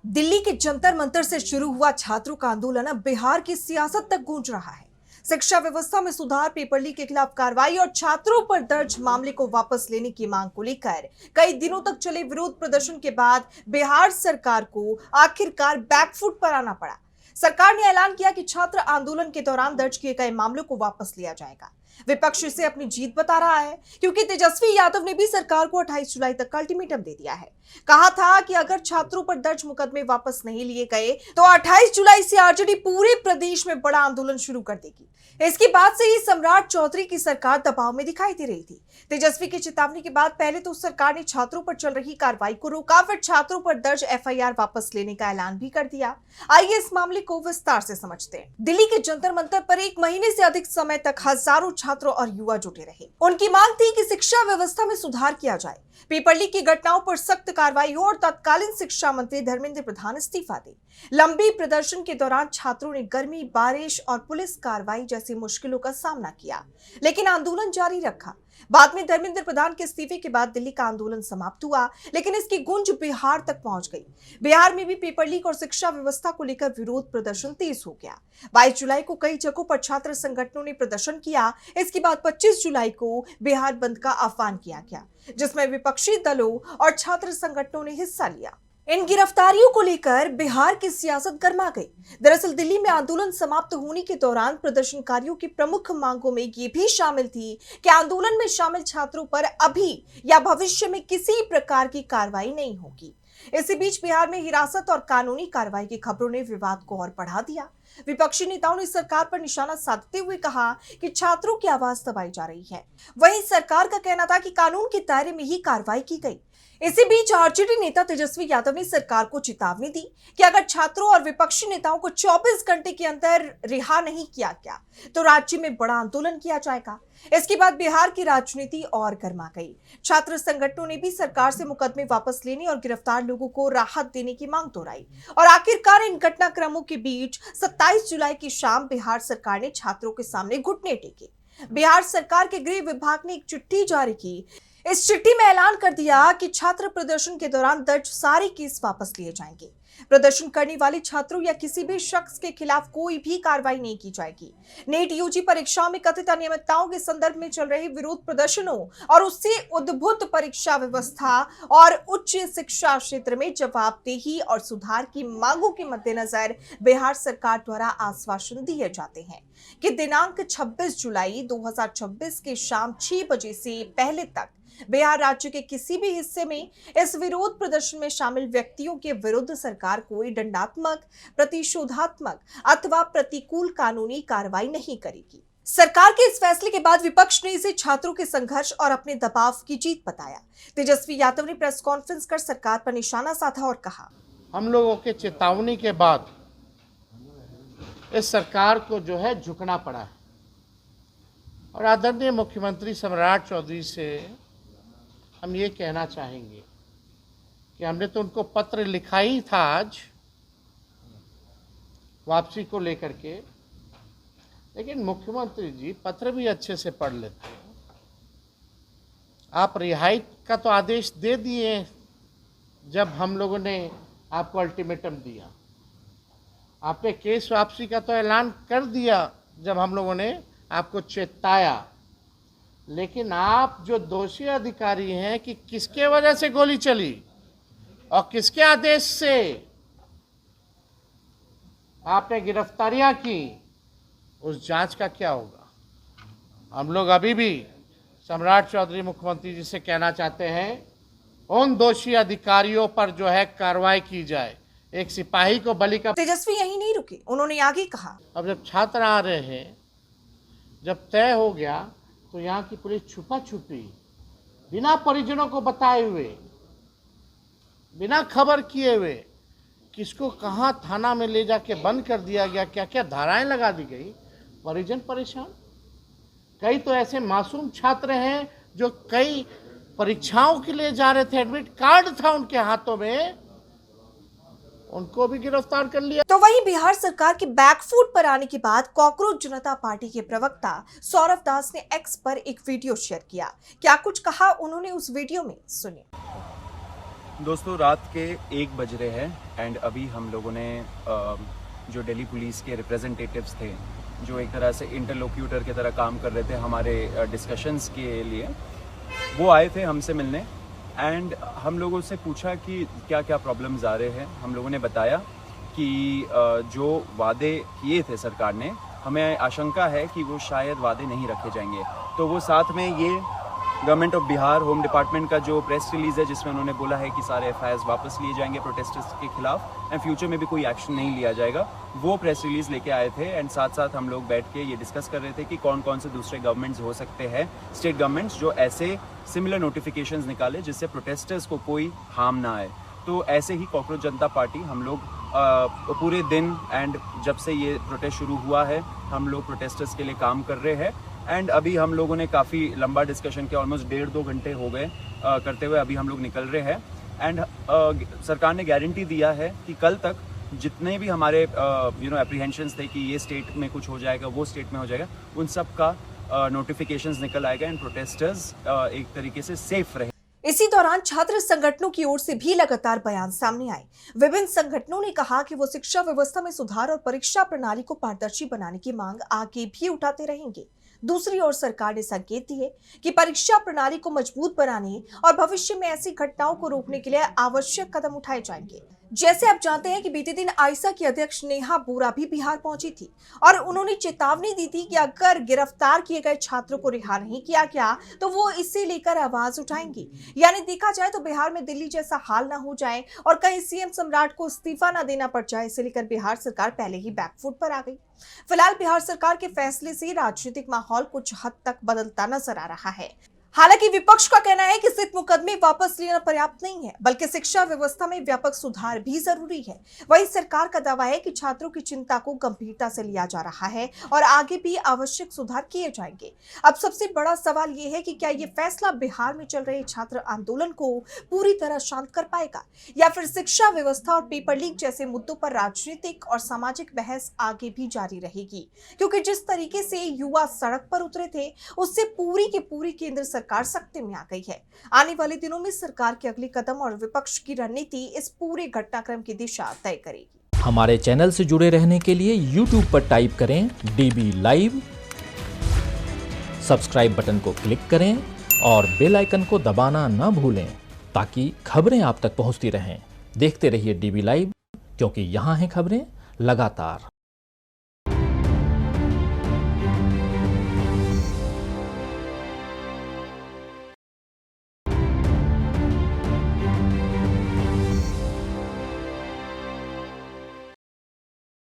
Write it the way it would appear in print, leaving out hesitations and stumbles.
दिल्ली के जंतर मंतर से शुरू हुआ छात्रों का आंदोलन अब बिहार की सियासत तक गूंज रहा है। शिक्षा व्यवस्था में सुधार, पेपर लीक के खिलाफ कार्रवाई और छात्रों पर दर्ज मामले को वापस लेने की मांग को लेकर कई दिनों तक चले विरोध प्रदर्शन के बाद बिहार सरकार को आखिरकार बैकफुट पर आना पड़ा। सरकार ने ऐलान किया कि छात्र आंदोलन के दौरान दर्ज किए गए मामलों को वापस लिया जाएगा। विपक्ष इसे अपनी जीत बता रहा है क्योंकि तेजस्वी यादव ने भी सरकार को 28 जुलाई तक का अल्टीमेटम दे दिया है। कहा था कि अगर छात्रों पर दर्ज मुकदमे वापस नहीं लिए गए तो 28 जुलाई से आरजेडी पूरे प्रदेश में बड़ा आंदोलन शुरू कर देगी। इसके बाद से ही सम्राट चौधरी की सरकार दबाव में दिखाई दे रही थी। तेजस्वी की चेतावनी के बाद पहले तो सरकार ने छात्रों पर चल रही कार्रवाई को रोका, फिर छात्रों पर दर्ज एफआईआर वापस लेने का ऐलान भी कर दिया। आइए इस मामले को विस्तार से समझते हैं। दिल्ली के जंतर मंतर पर 1 महीने से अधिक समय तक हजारों छात्र और युवा जुटे रहे। उनकी मांग थी कि शिक्षा व्यवस्था में सुधार किया जाए, पेपर लीक की घटनाओं पर सख्त कार्रवाई हो और तत्कालीन शिक्षा मंत्री धर्मेंद्र प्रधान इस्तीफा दे। लंबी प्रदर्शन के दौरान छात्रों ने गर्मी, बारिश और पुलिस कार्रवाई जैसी मुश्किलों का सामना किया, लेकिन आंदोलन जारी रखा। बाद में धर्मेंद्र प्रधान के इस्तीफे के बाद दिल्ली का आंदोलन समाप्त हुआ, लेकिन इसकी गूंज बिहार तक पहुंच गई। बिहार में भी पेपर लीक और शिक्षा व्यवस्था को लेकर विरोध प्रदर्शन तेज हो गया। 22 जुलाई को कई जगहों पर छात्र संगठनों ने प्रदर्शन किया। इसके बाद 25 जुलाई को बिहार बंद का आह्वान किया गया, जिसमें विपक्षी दलों और छात्र संगठनों ने हिस्सा लिया। इन गिरफ्तारियों को लेकर बिहार की सियासत गर्मा गई। दरअसल दिल्ली में आंदोलन समाप्त होने के दौरान प्रदर्शनकारियों की प्रमुख मांगों में ये भी शामिल थी कि आंदोलन में शामिल छात्रों पर अभी या भविष्य में किसी प्रकार की कार्रवाई नहीं होगी। इसी बीच बिहार में हिरासत और कानूनी कार्रवाई की खबरों ने विवाद को और बढ़ा दिया। विपक्षी नेताओं ने सरकार पर निशाना साधते हुए कहा कि छात्रों की आवाज दबाई जा रही है। वहीं सरकार का कहना था कि कानून के दायरे में ही कार्रवाई की गई। इसी बीच आरजेडी नेता तेजस्वी यादव ने सरकार को चेतावनी दी कि अगर छात्रों और विपक्षी नेताओं को 24 घंटे के अंदर रिहा नहीं किया गया तो राज्य में बड़ा आंदोलन किया जाएगा। इसके बाद बिहार की राजनीति और गर्मा गई। छात्र संगठनों ने भी सरकार से मुकदमे वापस लेने और गिरफ्तार लोगों को राहत देने की मांग दोहराई और आखिरकार इन घटनाक्रमों के बीच 27 जुलाई की शाम बिहार सरकार ने छात्रों के सामने घुटने टेके। बिहार सरकार के गृह विभाग ने एक चिट्ठी जारी की। इस चिट्ठी में ऐलान कर दिया कि छात्र प्रदर्शन के दौरान दर्ज सारे केस वापस लिए जाएंगे। प्रदर्शन करने वाले छात्रों या किसी भी शख्स के खिलाफ कोई भी कार्रवाई नहीं की जाएगी। नीट यूजी परीक्षाओं में कथित अनियमितताओं के संदर्भ में चल रहे विरोध प्रदर्शनों और उससे उद्भूत परीक्षा व्यवस्था और उच्च शिक्षा क्षेत्र में जवाबदेही और सुधार की मांगों के मद्देनजर बिहार सरकार द्वारा आश्वासन दिए जाते हैं कि दिनांक 26 जुलाई 2026 की शाम 6 बजे से पहले तक बिहार राज्य के किसी भी हिस्से में इस विरोध प्रदर्शन में शामिल व्यक्तियों के विरुद्ध सरकार कोई दंडात्मक, प्रतिशोधात्मक अथवा प्रतिकूल कानूनी कार्रवाई नहीं करेगी। सरकार के इस फैसले के बाद विपक्ष ने इसे छात्रों के संघर्ष और अपने दबाव की जीत बताया। तेजस्वी यादव ने प्रेस कॉन्फ्रेंस कर सरकार पर निशाना साधा और कहा, हम लोगों के चेतावनी के बाद इस सरकार को जो है झुकना पड़ा है और आदरणीय मुख्यमंत्री सम्राट चौधरी से हम ये कहना चाहेंगे कि हमने तो उनको पत्र लिखा ही था आज वापसी को लेकर के, लेकिन मुख्यमंत्री जी पत्र भी अच्छे से पढ़ लेते हैं। आप रिहाई का तो आदेश दे दिए जब हम लोगों ने आपको अल्टीमेटम दिया, आपने केस वापसी का तो ऐलान कर दिया जब हम लोगों ने आपको चेताया, लेकिन आप जो दोषी अधिकारी हैं कि किसके वजह से गोली चली और किसके आदेश से आपने गिरफ्तारियां की, उस जांच का क्या होगा। हम लोग अभी भी सम्राट चौधरी मुख्यमंत्री जी से कहना चाहते हैं उन दोषी अधिकारियों पर जो है कार्रवाई की जाए। एक सिपाही को बलि का। तेजस्वी यही नहीं रुके, उन्होंने आगे कहा, अब जब छात्र आ रहे हैं, जब तय हो गया तो यहाँ की पुलिस छुपा छुपी बिना परिजनों को बताए हुए, बिना खबर किए हुए किसको कहाँ थाना में ले जाके बंद कर दिया गया, क्या क्या धाराएं लगा दी गई। परिजन परेशान। कई तो ऐसे मासूम छात्र हैं जो कई परीक्षाओं के लिए जा रहे थे, एडमिट कार्ड था उनके हाथों में, उनको भी गिरफ्तार कर लिया। तो वहीं बिहार सरकार के बैकफुट पर आने के बाद कॉकरोच जनता पार्टी के प्रवक्ता सौरभ दास ने एक्स पर एक वीडियो शेयर किया। क्या कुछ कहा उन्होंने उस वीडियो में, सुनिए। दोस्तों रात के 1 बज रहे हैं एंड अभी हम लोगों ने जो दिल्ली पुलिस के रिप्रेजेंटेटिव्स थे, जो एक तरह से इंटरलोक्यूटर की तरह काम कर रहे थे हमारे डिस्कशंस के लिए, वो आए थे हमसे मिलने एंड हम लोगों से पूछा कि क्या क्या प्रॉब्लम्स आ रहे हैं। हम लोगों ने बताया कि जो वादे किए थे सरकार ने, हमें आशंका है कि वो शायद वादे नहीं रखे जाएंगे। तो वो साथ में ये government of Bihar home department का जो प्रेस रिलीज़ है जिसमें उन्होंने बोला है कि सारे एफआईआर्स वापस लिए जाएंगे प्रोटेस्टर्स के खिलाफ एंड फ्यूचर में भी कोई एक्शन नहीं लिया जाएगा, वो प्रेस रिलीज़ लेके आए थे। एंड साथ साथ हम लोग बैठ के ये डिस्कस कर रहे थे कि कौन कौन से दूसरे गवर्नमेंट्स हो सकते हैं, स्टेट गवर्नमेंट्स, जो ऐसे सिमिलर नोटिफिकेशंस निकाले जिससे प्रोटेस्टर्स को कोई हार्म ना आए। तो ऐसे ही कॉकरोच जनता पार्टी हम लोग पूरे दिन एंड जब से ये प्रोटेस्ट शुरू हुआ है हम लोग प्रोटेस्टर्स के लिए काम कर रहे हैं। एंड अभी हम लोगों ने काफ़ी लंबा डिस्कशन किया, ऑलमोस्ट 1.5-2 घंटे हो गए करते हुए। अभी हम लोग निकल रहे हैं एंड सरकार ने गारंटी दिया है कि कल तक जितने भी हमारे एप्रीहेंशंस थे कि ये स्टेट में कुछ हो जाएगा, वो स्टेट में हो जाएगा, उन सब का नोटिफिकेशंस निकल आएगा एंड प्रोटेस्टर्स एक तरीके से सेफ रहे। इसी दौरान छात्र संगठनों की ओर से भी लगातार बयान सामने आए। विभिन्न संगठनों ने कहा कि वो शिक्षा व्यवस्था में सुधार और परीक्षा प्रणाली को पारदर्शी बनाने की मांग आगे भी उठाते रहेंगे। दूसरी ओर सरकार ने संकेत दिए कि परीक्षा प्रणाली को मजबूत बनाने और भविष्य में ऐसी घटनाओं को रोकने के लिए आवश्यक कदम उठाए जाएंगे। जैसे आप जानते हैं कि बीते दिन आइसा की अध्यक्ष नेहा बोरा भी बिहार पहुंची थी और उन्होंने चेतावनी दी थी कि अगर गिरफ्तार किए गए छात्रों को रिहा नहीं किया गया तो वो इसे लेकर आवाज उठाएंगी। यानी देखा जाए तो बिहार में दिल्ली जैसा हाल ना हो जाए और कहीं सीएम सम्राट को इस्तीफा ना देना पड़ जाए, इसे लेकर बिहार सरकार पहले ही बैकफुट पर आ गई। फिलहाल बिहार सरकार के फैसले से राजनीतिक माहौल कुछ हद तक बदलता नजर आ रहा है। हालांकि विपक्ष का कहना है कि सिर्फ मुकदमे वापस लेना पर्याप्त नहीं है, बल्कि शिक्षा व्यवस्था में व्यापक सुधार भी जरूरी है। वहीं सरकार का दावा है कि छात्रों की चिंता को गंभीरता से लिया जा रहा है और आगे भी आवश्यक सुधार किए जाएंगे। अब सबसे बड़ा सवाल यह है कि क्या ये फैसला बिहार में चल रहे छात्र आंदोलन को पूरी तरह शांत कर पाएगा या फिर शिक्षा व्यवस्था और पेपर लीक जैसे मुद्दों पर राजनीतिक और सामाजिक बहस आगे भी जारी रहेगी। क्योंकि जिस तरीके से युवा सड़क पर उतरे थे उससे पूरी की पूरी केंद्र सरकार सकते में आ गई है। आने वाले दिनों में सरकार के अगले कदम और विपक्ष की रणनीति इस पूरे घटनाक्रम की दिशा तय करेगी। हमारे चैनल से जुड़े रहने के लिए YouTube पर टाइप करें DB लाइव, सब्सक्राइब बटन को क्लिक करें और बेल आइकन को दबाना न भूलें ताकि खबरें आप तक पहुंचती रहें। देखते रहिए DB लाइव, क्योंकि यहाँ हैं खबरें लगातार।